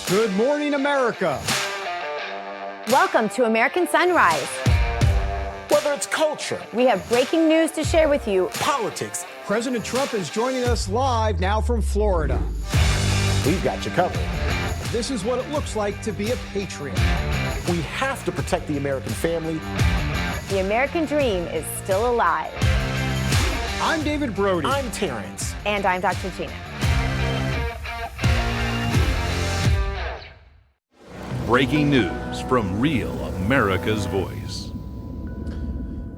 Good morning, America. Welcome to American Sunrise. Whether it's culture, we have breaking news to share with you. Politics. President Trump is joining us live now from Florida. We've got you covered. This is what it looks like to be a patriot. We have to protect the American family. The American dream is still alive. I'm David Brody. I'm Terrence. And I'm Dr. Gina. Breaking news from Real America's Voice.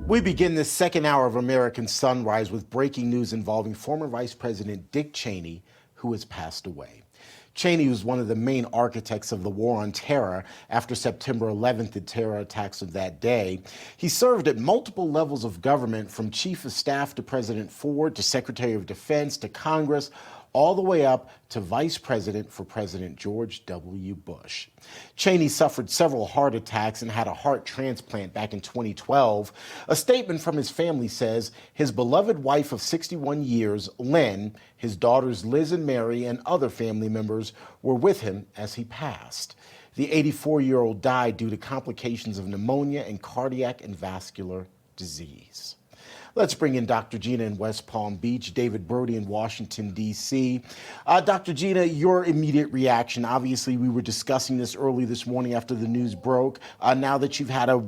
We begin this second hour of American Sunrise with breaking news involving former Vice President Dick Cheney, who has passed away. Cheney was one of the main architects of the war on terror after September 11th, the terror attacks of that day. He served at multiple levels of government, from Chief of Staff to President Ford to Secretary of Defense to Congress, all the way up to Vice President for President George W. Bush. Cheney suffered several heart attacks and had a heart transplant back in 2012. A statement from his family says his beloved wife of 61 years, Lynn, his daughters Liz and Mary, and other family members were with him as he passed. The 84-year-old died due to complications of pneumonia and cardiac and vascular disease. Let's bring in Dr. Gina in West Palm Beach, David Brody in Washington, D.C. Dr. Gina, your immediate reaction. Obviously, we were discussing this early this morning after the news broke. Now that you've had a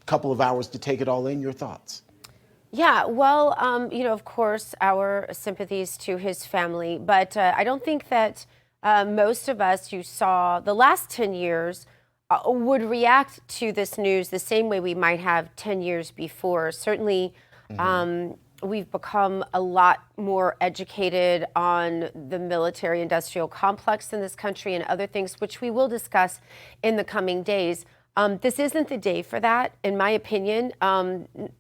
couple of hours to take it all in, your thoughts? Yeah, well, of course, our sympathies to his family. But I don't think that most of us who saw the last 10 years would react to this news the same way we might have 10 years before. Certainly, we've become a lot more educated on the military-industrial complex in this country and other things, which we will discuss in the coming days. This isn't the day for that, in my opinion.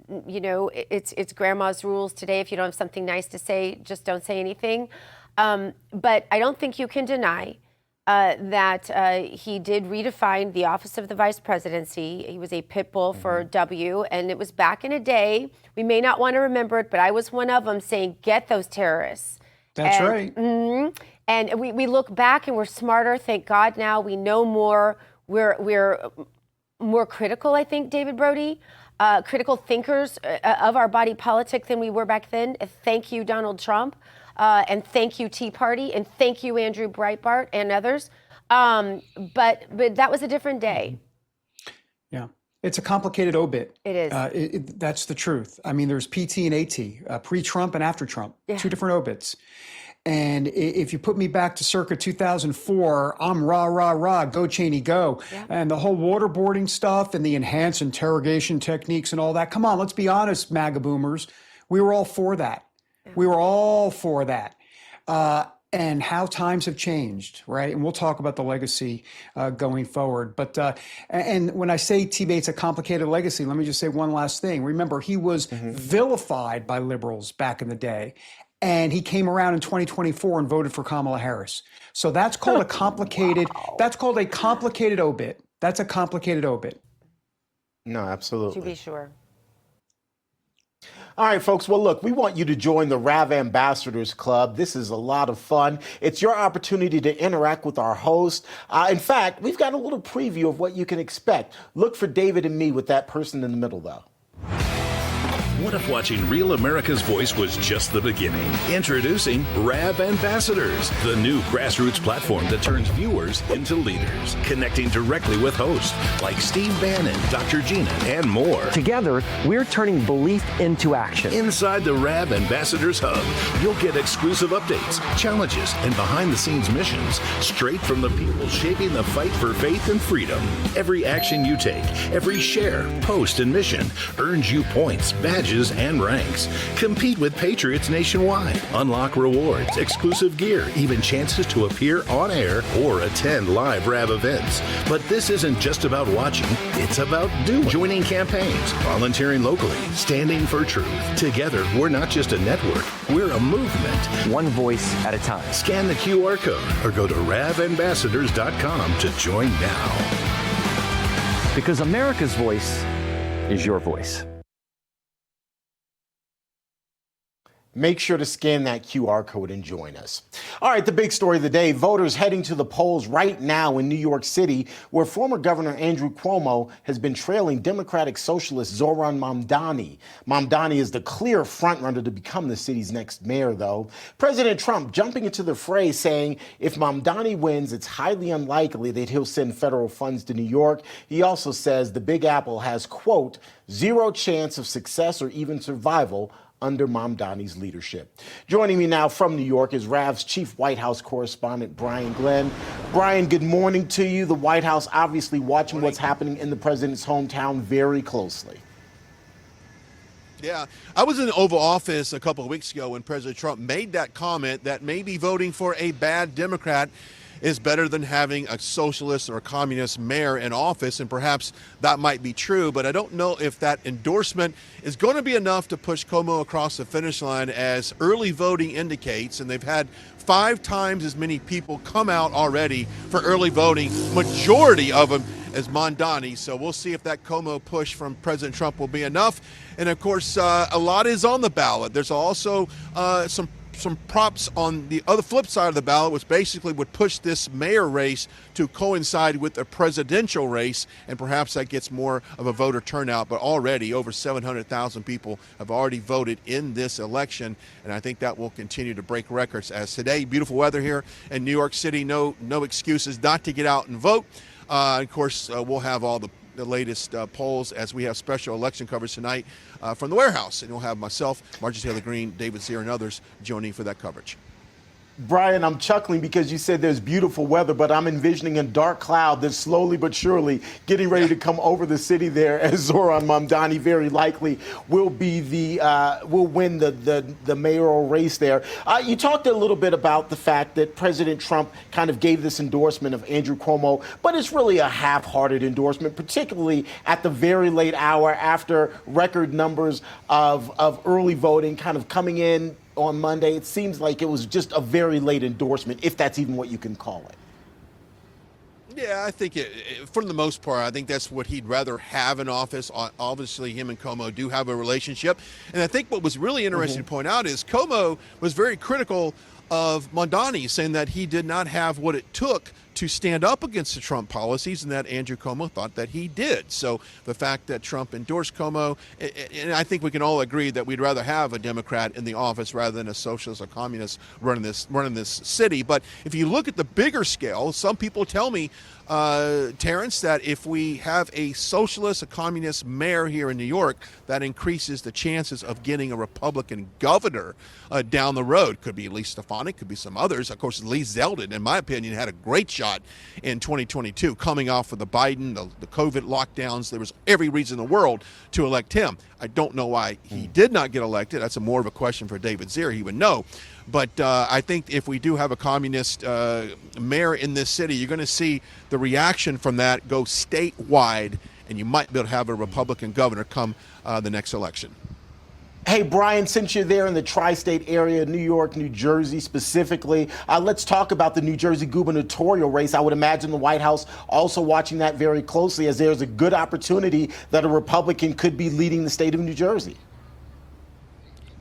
It's grandma's rules today. If you don't have something nice to say, just don't say anything. But I don't think you can deny that he did redefine the office of the vice presidency. He was a pit bull for W, and it was back in a day. We may not want to remember it, but I was one of them saying, get those terrorists. That's right. And we look back and we're smarter. Thank God now we know more. We're more critical, I think, David Brody, critical thinkers of our body politic than we were back then. Thank you, Donald Trump. And thank you, Tea Party, and thank you, Andrew Breitbart and others. But that was a different day. Yeah, it's a complicated obit. It is. That's the truth. I mean, there's PT and AT, pre-Trump and after Trump, two different obits. And if you put me back to circa 2004, I'm rah, rah, rah, go Cheney, go. Yeah. And the whole waterboarding stuff and the enhanced interrogation techniques and all that. Come on, let's be honest, MAGA boomers. We were all for that. We were all for that. And how times have changed, right? And we'll talk about the legacy going forward. But and when I say T-Bate's a complicated legacy, let me just say one last thing. Remember, he was vilified by liberals back in the day. And he came around in 2024 and voted for Kamala Harris. So that's called a complicated, that's called a complicated obit. That's a complicated obit. No, absolutely. To be sure. All right, folks. Well, look, we want you to join the RAV Ambassadors Club. This is a lot of fun. It's your opportunity to interact with our host. In fact, we've got a little preview of what you can expect. Look for David and me with that person in the middle, though. What if watching Real America's Voice was just the beginning? Introducing RAV Ambassadors, the new grassroots platform that turns viewers into leaders, connecting directly with hosts like Steve Bannon, Dr. Gina, and more. Together, we're turning belief into action. Inside the RAV Ambassadors Hub, you'll get exclusive updates, challenges, and behind-the-scenes missions straight from the people shaping the fight for faith and freedom. Every action you take, every share, post, and mission earns you points, badges, and ranks. Compete with patriots nationwide. Unlock rewards, exclusive gear, even chances to appear on air or attend live RAV events. But this isn't just about watching, it's about doing. Joining campaigns, volunteering locally, standing for truth. Together, we're not just a network, we're a movement. One voice at a time. Scan the QR code or go to ravambassadors.com to join now. Because America's voice is your voice. Make sure to scan that QR code and join us. All right, the big story of the day, voters heading to the polls right now in New York City, where former Governor Andrew Cuomo has been trailing Democratic Socialist Zoran Mamdani. Mamdani is the clear frontrunner to become the city's next mayor, though. President Trump jumping into the fray, saying if Mamdani wins, it's highly unlikely that he'll send federal funds to New York. He also says the Big Apple has, quote, zero chance of success or even survival under Mamdani's leadership. Joining me now from New York is RAV's chief White House correspondent, Brian Glenn. Brian, good morning to you. The White House obviously watching what's happening in the president's hometown very closely. Yeah, I was in the Oval Office a couple of weeks ago when President Trump made that comment that maybe voting for a bad Democrat is better than having a socialist or a communist mayor in office, and perhaps that might be true, but I don't know if that endorsement is going to be enough to push Cuomo across the finish line as early voting indicates, and they've had 5 times as many people come out already for early voting, majority of them as Mamdani, so we'll see if that Cuomo push from President Trump will be enough. And of course, a lot is on the ballot. There's also some props on the other flip side of the ballot, which basically would push this mayor race to coincide with a presidential race, and perhaps that gets more of a voter turnout. But already over 700,000 people have already voted in this election, and I think that will continue to break records. As today, beautiful weather here in New York City, no excuses not to get out and vote. Of course, we'll have all the latest polls as we have special election coverage tonight from the warehouse. And you'll have myself, Marjorie Taylor Greene, David Zier, and others joining for that coverage. Brian, I'm chuckling because you said there's beautiful weather, but I'm envisioning a dark cloud that's slowly but surely getting ready to come over the city there, as Zoran Mamdani very likely will be will win the mayoral race there. You talked a little bit about the fact that President Trump kind of gave this endorsement of Andrew Cuomo, but it's really a half-hearted endorsement, particularly at the very late hour after record numbers of early voting kind of coming in on Monday. It seems like it was just a very late endorsement, if that's even what you can call it. Yeah, I think for the most part, I think that's what he'd rather have in office. Obviously, him and Cuomo do have a relationship. And I think what was really interesting to point out is Cuomo was very critical of Mamdani, saying that he did not have what it took to stand up against the Trump policies, and that Andrew Cuomo thought that he did. So the fact that Trump endorsed Cuomo, and I think we can all agree that we'd rather have a Democrat in the office rather than a socialist or communist running this city. But if you look at the bigger scale, some people tell me, Terrence, that if we have a socialist, a communist mayor here in New York, that increases the chances of getting a Republican governor down the road. Could be Lee Stefanik, could be some others. Of course, Lee Zeldin, in my opinion, had a great shot in 2022, coming off of the Biden, the COVID lockdowns. There was every reason in the world to elect him. I don't know why he did not get elected. That's more of a question for David Zier. He would know. But I think if we do have a communist mayor in this city, you're going to see the reaction from that go statewide, and you might be able to have a Republican governor come the next election. Hey, Brian, since you're there in the tri-state area, New York, New Jersey specifically, let's talk about the New Jersey gubernatorial race. I would imagine the White House also watching that very closely, as there's a good opportunity that a Republican could be leading the state of New Jersey.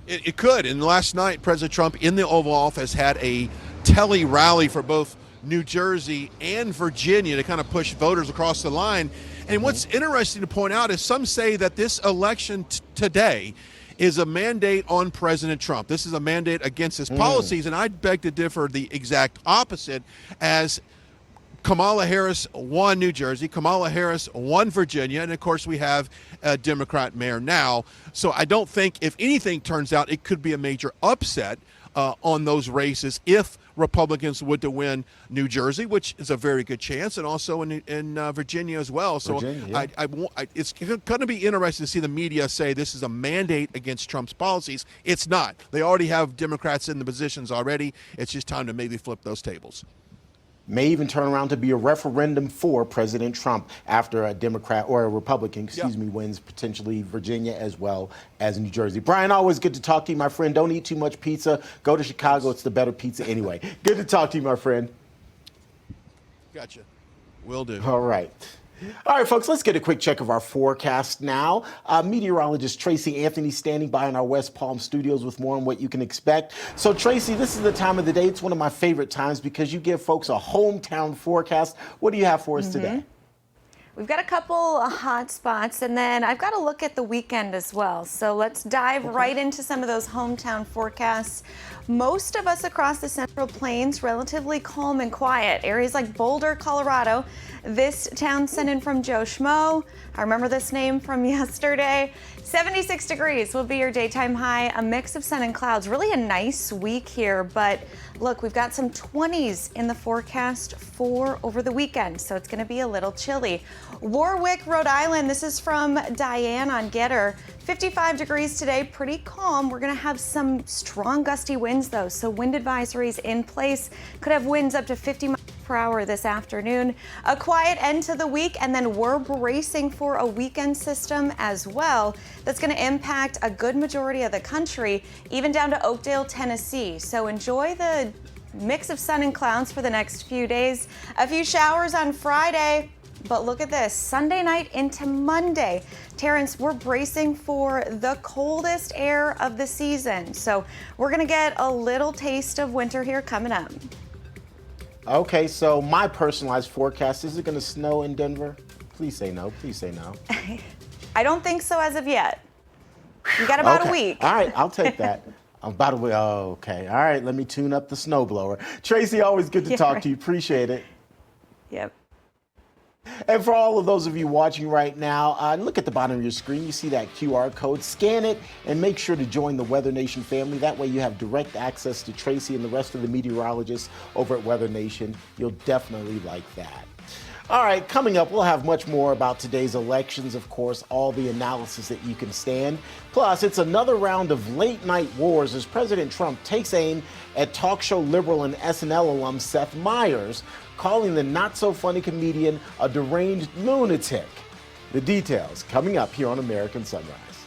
It could. And last night, President Trump in the Oval Office had a tele-rally for both New Jersey and Virginia to kind of push voters across the line. And what's interesting to point out is some say that this election today is a mandate on President Trump. This is a mandate against his policies, and I'd beg to differ the exact opposite, as Kamala Harris won New Jersey, Kamala Harris won Virginia, and of course we have a Democrat mayor now. So I don't think, if anything turns out, it could be a major upset on those races if Republicans would to win New Jersey, which is a very good chance, and also in Virginia as well. So Virginia, yeah. It's going to be interesting to see the media say this is a mandate against Trump's policies. It's not. They already have Democrats in the positions already. It's just time to maybe flip those tables. May even turn around to be a referendum for President Trump after a Democrat or a Republican, wins potentially Virginia as well as New Jersey. Brian, always good to talk to you, my friend. Don't eat too much pizza. Go to Chicago. It's the better pizza anyway. Good to talk to you, my friend. Gotcha. Will do. All right. All right, folks, let's get a quick check of our forecast now. Meteorologist Tracy Anthony standing by in our West Palm studios with more on what you can expect. So, Tracy, this is the time of the day. It's one of my favorite times because you give folks a hometown forecast. What do you have for us today? We've got a couple of hot spots, and then I've got to look at the weekend as well. So let's dive right into some of those hometown forecasts. Most of us across the Central Plains, relatively calm and quiet. Areas like Boulder, Colorado. This town sent in from Joe Schmo. I remember this name from yesterday. 76 degrees will be your daytime high. A mix of sun and clouds. Really a nice week here, but look, we've got some 20s in the forecast for over the weekend, so it's going to be a little chilly. Warwick, Rhode Island, this is from Diane on Getter. 55 degrees today, pretty calm. We're going to have some strong gusty winds though, so wind advisories in place. Could have winds up to 50 miles per hour this afternoon. A quiet end to the week, and then we're bracing for a weekend system as well that's going to impact a good majority of the country, even down to Oakdale, Tennessee. So enjoy the mix of sun and clouds for the next few days. A few showers on Friday. But look at this, Sunday night into Monday. Terrence, we're bracing for the coldest air of the season. So we're going to get a little taste of winter here coming up. Okay, so my personalized forecast, is it going to snow in Denver? Please say no. Please say no. I don't think so as of yet. You got about a week. All right, I'll take that. About a week. Oh, okay. All right, let me tune up the snowblower. Tracy, always good to talk to you. Appreciate it. Yep. And for all of those of you watching right now, look at the bottom of your screen. You see that QR code. Scan it and make sure to join the WeatherNation family. That way you have direct access to Tracy and the rest of the meteorologists over at WeatherNation. You'll definitely like that. All right, coming up, we'll have much more about today's elections, of course, all the analysis that you can stand. Plus, it's another round of late-night wars as President Trump takes aim at talk show liberal and SNL alum Seth Meyers, calling the not-so-funny comedian a deranged lunatic. The details coming up here on American Sunrise.